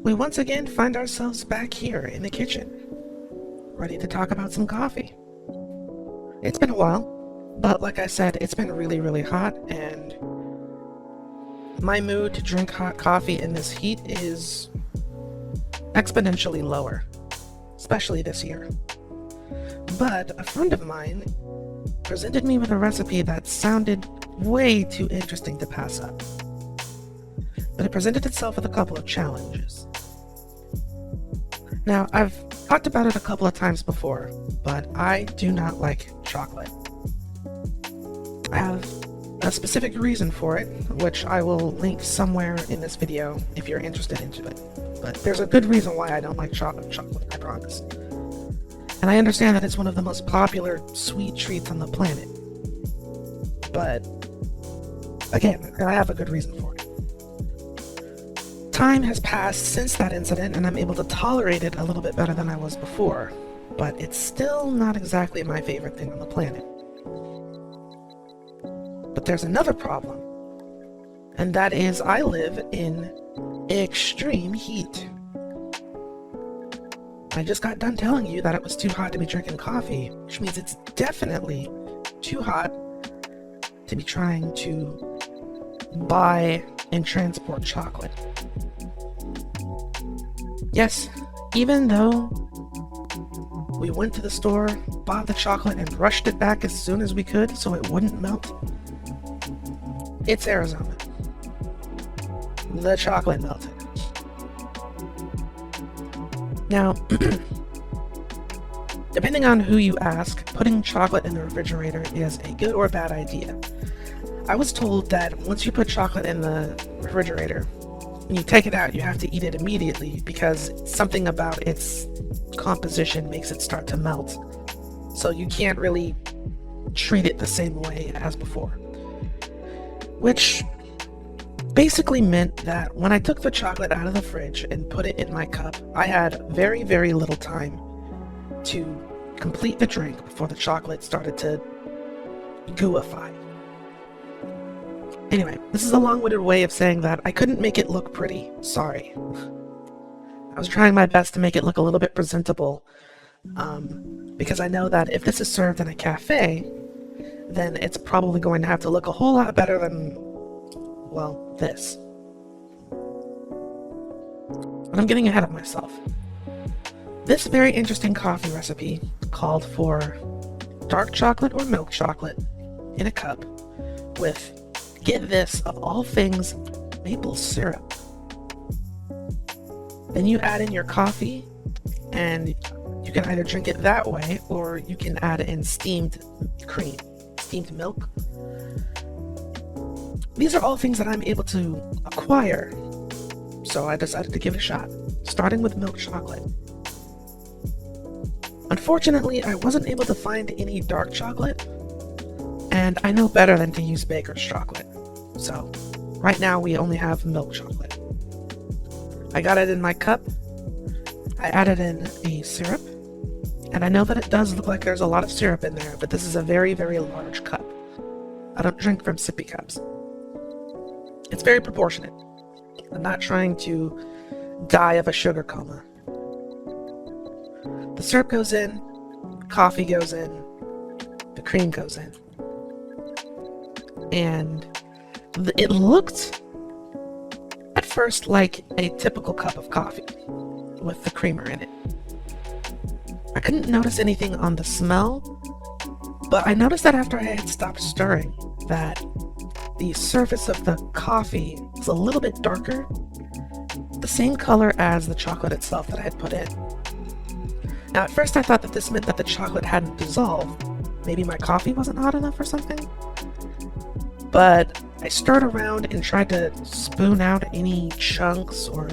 we once again find ourselves back here in the kitchen, ready to talk about some coffee. It's been a while, but like I said, it's been really, really hot, and my mood to drink hot coffee in this heat is exponentially lower, especially this year. But a friend of mine presented me with a recipe that sounded way too interesting to pass up. But it presented itself with a couple of challenges. Now, I've talked about it a couple of times before, but I do not like chocolate. I have a specific reason for it, which I will link somewhere in this video if you're interested into it. But there's a good reason why I don't like chocolate, I promise. And I understand that it's one of the most popular sweet treats on the planet. But, again, I have a good reason for it. Time has passed since that incident, and I'm able to tolerate it a little bit better than I was before, but it's still not exactly my favorite thing on the planet. But there's another problem, and that is I live in extreme heat. I just got done telling you that it was too hot to be drinking coffee, which means it's definitely too hot to be trying to buy and transport chocolate. Yes, even though we went to the store, bought the chocolate, and rushed it back as soon as we could so it wouldn't melt, it's Arizona. The chocolate melted. Now, depending on who you ask, putting chocolate in the refrigerator is a good or bad idea. I was told that once you put chocolate in the refrigerator, when you take it out, you have to eat it immediately because something about its composition makes it start to melt. So you can't really treat it the same way as before. Which basically meant that when I took the chocolate out of the fridge and put it in my cup, I had very, very little time to complete the drink before the chocolate started to gooify. Anyway, this is a long-winded way of saying that I couldn't make it look pretty. Sorry. I was trying my best to make it look a little bit presentable, because I know that if this is served in a cafe, then it's probably going to have to look a whole lot better than, well, this. But I'm getting ahead of myself. This very interesting coffee recipe called for dark chocolate or milk chocolate in a cup with, get this, of all things, maple syrup. Then you add in your coffee, and you can either drink it that way, or you can add in steamed cream, steamed milk. These are all things that I'm able to acquire, so I decided to give it a shot, starting with milk chocolate. Unfortunately, I wasn't able to find any dark chocolate, and I know better than to use baker's chocolate. So, right now we only have milk chocolate. I got it in my cup, I added in a syrup, and I know that it does look like there's a lot of syrup in there, but this is a very, very large cup. I don't drink from sippy cups. It's very proportionate. I'm not trying to die of a sugar coma. The syrup goes in, the coffee goes in, the cream goes in. And it looked at first like a typical cup of coffee with the creamer in it. I couldn't notice anything on the smell, but I noticed that after I had stopped stirring, that the surface of the coffee was a little bit darker, the same color as the chocolate itself that I had put in. Now, at first I thought that this meant that the chocolate hadn't dissolved. Maybe my coffee wasn't hot enough or something? But I stirred around and tried to spoon out any chunks or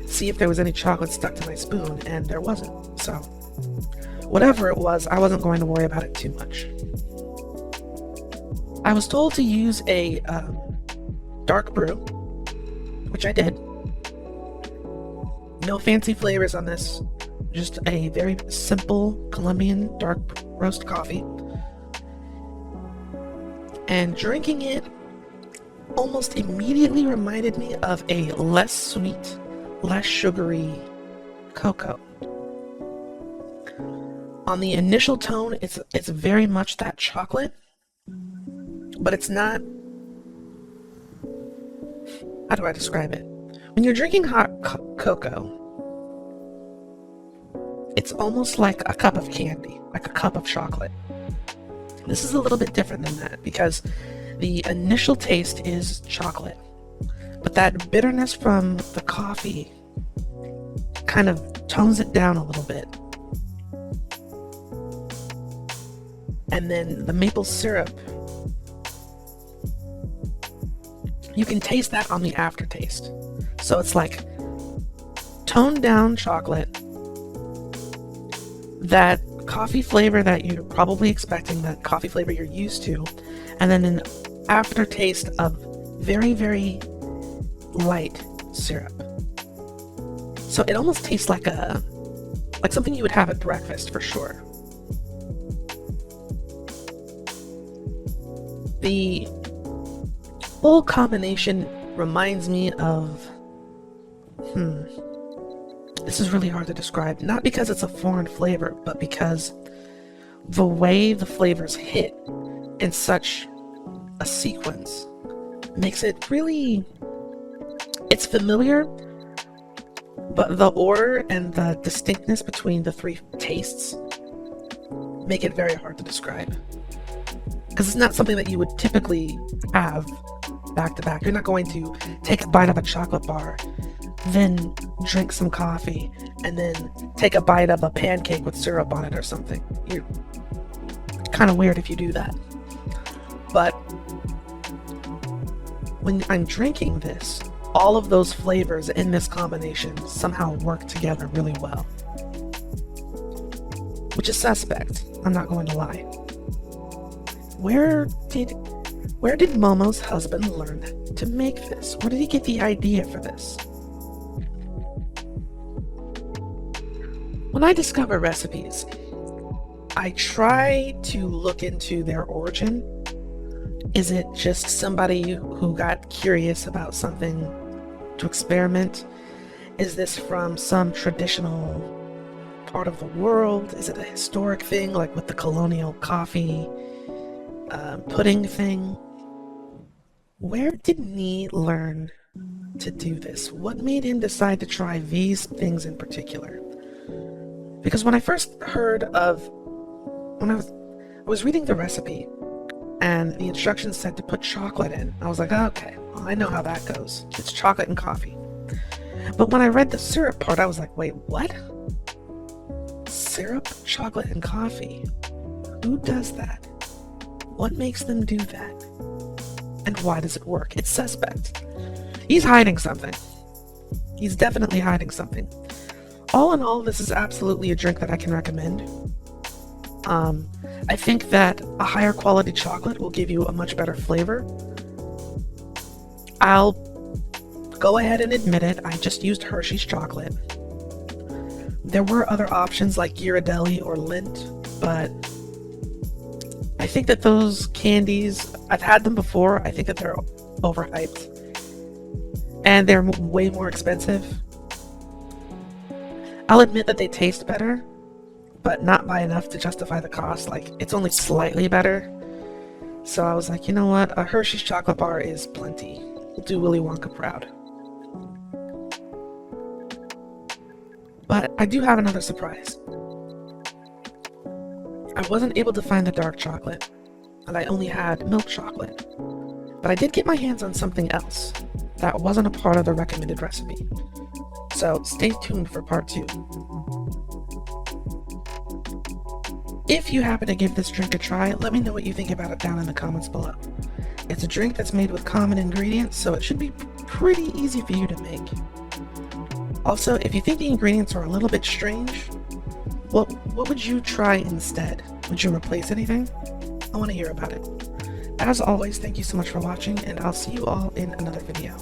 see if there was any chocolate stuck to my spoon, and there wasn't. So, whatever it was, I wasn't going to worry about it too much. I was told to use a dark brew, which I did. No fancy flavors on this, just a very simple Colombian dark roast coffee. And drinking it almost immediately reminded me of a less sweet, less sugary cocoa. On the initial tone, it's very much that chocolate, but it's not. How do I describe it? When you're drinking hot cocoa, it's almost like a cup of candy, like a cup of chocolate. This is a little bit different than that because the initial taste is chocolate, but that bitterness from the coffee kind of tones it down a little bit. And then the maple syrup, you can taste that on the aftertaste. So it's like toned down chocolate, that coffee flavor that you're probably expecting, that coffee flavor you're used to, and then an aftertaste of very, very light syrup. So it almost tastes like something you would have at breakfast for sure. The whole combination reminds me of, this is really hard to describe, not because it's a foreign flavor, but because the way the flavors hit in such a sequence makes it really, it's familiar, but the order and the distinctness between the three tastes make it very hard to describe. Because it's not something that you would typically have back to back. You're not going to take a bite of a chocolate bar, then drink some coffee, and then take a bite of a pancake with syrup on it or something. You're kind of weird if you do that. But when I'm drinking this, all of those flavors in this combination somehow work together really well. Which is suspect, I'm not going to lie. Where did Momo's husband learn to make this? Where did he get the idea for this? When I discover recipes, I try to look into their origin. Is it just somebody who got curious about something to experiment? Is this from some traditional part of the world? Is it a historic thing, like with the colonial coffee pudding thing? Where did Nee learn to do this? What made him decide to try these things in particular? Because when I first heard of, when I was reading the recipe and the instructions said to put chocolate in, I was like, oh, okay, well, I know how that goes. It's chocolate and coffee. But when I read the syrup part, I was like, wait, what? Syrup, chocolate, and coffee? Who does that? What makes them do that? And why does it work? It's suspect. He's hiding something. He's definitely hiding something. All in all, this is absolutely a drink that I can recommend. I think that a higher quality chocolate will give you a much better flavor. I'll go ahead and admit it, I just used Hershey's chocolate. There were other options like Ghirardelli or Lindt, but I think that those candies, I've had them before, I think that they're overhyped. And they're way more expensive. I'll admit that they taste better, but not by enough to justify the cost. Like, it's only slightly better. So I was like, you know what? A Hershey's chocolate bar is plenty. We'll do Willy Wonka proud. But I do have another surprise. I wasn't able to find the dark chocolate, and I only had milk chocolate. But I did get my hands on something else that wasn't a part of the recommended recipe. So stay tuned for part 2. If you happen to give this drink a try, let me know what you think about it down in the comments below. It's a drink that's made with common ingredients, so it should be pretty easy for you to make. Also, if you think the ingredients are a little bit strange, what would you try instead? Would you replace anything? I want to hear about it. As always, thank you so much for watching, and I'll see you all in another video.